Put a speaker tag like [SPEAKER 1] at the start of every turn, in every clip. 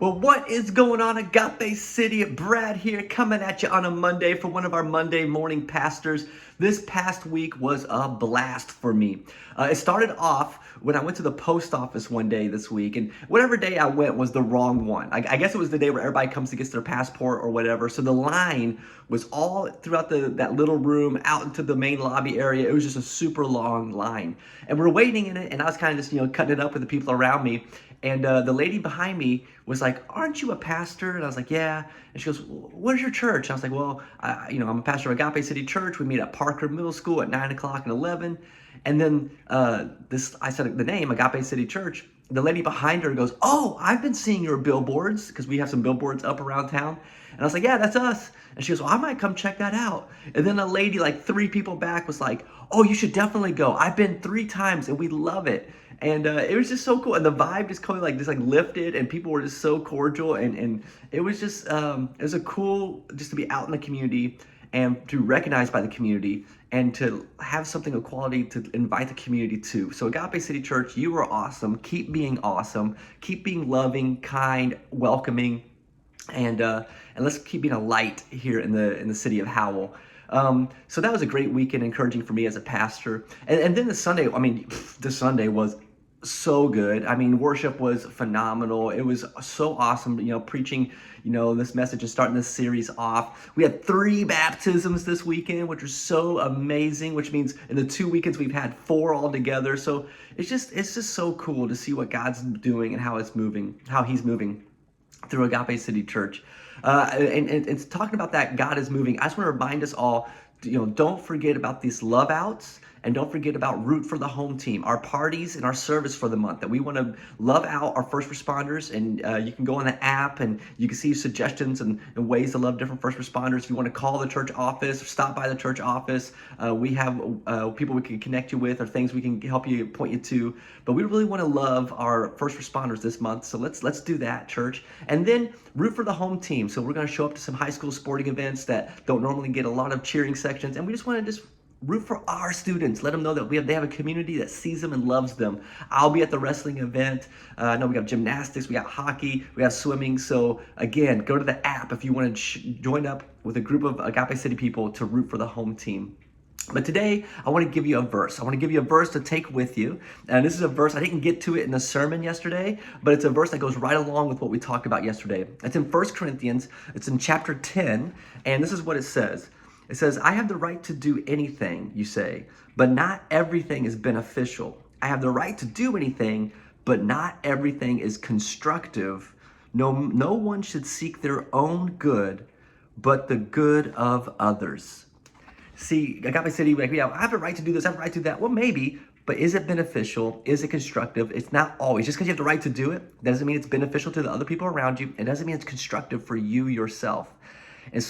[SPEAKER 1] Well, what is going on, Agape City? Brad here, coming at you on a Monday for one of our Monday morning pastors. This past week was a blast for me. It started off when I went to the post office one day this week, and whatever day I went was the wrong one. I guess it was the day where everybody comes to get their passport or whatever. So the line was all throughout that little room out into the main lobby area. It was just a super long line, and we're waiting in it, and I was kind of just cutting it up with the people around me. And the lady behind me was like, "Aren't you a pastor?" And I was like, "Yeah." And she goes, "Where's your church?" And I was like, "Well, I'm a pastor of Agape City Church. We meet at Parker Middle School at 9 o'clock and 11." And then I said the name, Agape City Church. The lady behind her goes, "Oh, I've been seeing your billboards," because we have some billboards up around town. And I was like, "Yeah, that's us." And she goes, "Well, I might come check that out." And then a lady like three people back was like, "Oh, you should definitely go. I've been 3 times and we love it." And it was just so cool, and the vibe just kind of just lifted, and people were just so cordial, and it was just it was a cool just to be out in the community and to be recognized by the community and to have something of quality to invite the community to. So Agape City Church, you are awesome. Keep being awesome. Keep being loving, kind, welcoming, and let's keep being a light here in the city of Howell. So that was a great weekend, encouraging for me as a pastor. And then the Sunday, the Sunday was so good. I mean, worship was phenomenal. It was so awesome, preaching, this message and starting this series off. We had 3 baptisms this weekend, which was so amazing, which means in the 2 weekends we've had 4 altogether. So it's just so cool to see what God's doing and how he's moving through Agape City Church. And it's talking about that God is moving. I just want to remind us all, don't forget about these love outs, and don't forget about Root for the Home Team, our parties and our service for the month, that we want to love out our first responders. And you can go on the app and you can see suggestions and ways to love different first responders. If you want to call the church office or stop by the church office, we have people we can connect you with or things we can help you, point you to. But we really want to love our first responders this month, so let's do that, church. And then Root for the Home Team. So we're going to show up to some high school sporting events that don't normally get a lot of cheering sections, and we just want to root for our students. Let them know that they have a community that sees them and loves them. I'll be at the wrestling event. I know we got gymnastics, we got hockey, we have swimming. So again, go to the app if you want to join up with a group of Agape City people to root for the home team. But today, I want to give you a verse. I want to give you a verse to take with you. And this is a verse, I didn't get to it in the sermon yesterday, but it's a verse that goes right along with what we talked about yesterday. It's in 1 Corinthians, it's in chapter 10, and this is what it says. It says, "I have the right to do anything, you say, but not everything is beneficial. I have the right to do anything, but not everything is constructive. No one should seek their own good, but the good of others." See, Agape City, I have the right to do this, I have the right to do that. Well, maybe, but is it beneficial? Is it constructive? It's not always. Just because you have the right to do it doesn't mean it's beneficial to the other people around you. It doesn't mean it's constructive for you yourself. And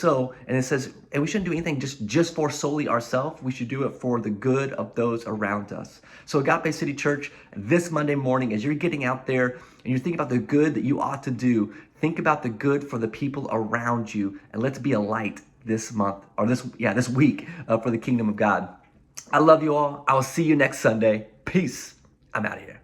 [SPEAKER 1] it says, and we shouldn't do anything just for solely ourselves. We should do it for the good of those around us. So Agape City Church, this Monday morning, as you're getting out there and you're thinking about the good that you ought to do, think about the good for the people around you, and let's be a light this month, or this week, for the kingdom of God. I love you all. I will see you next Sunday. Peace. I'm out of here.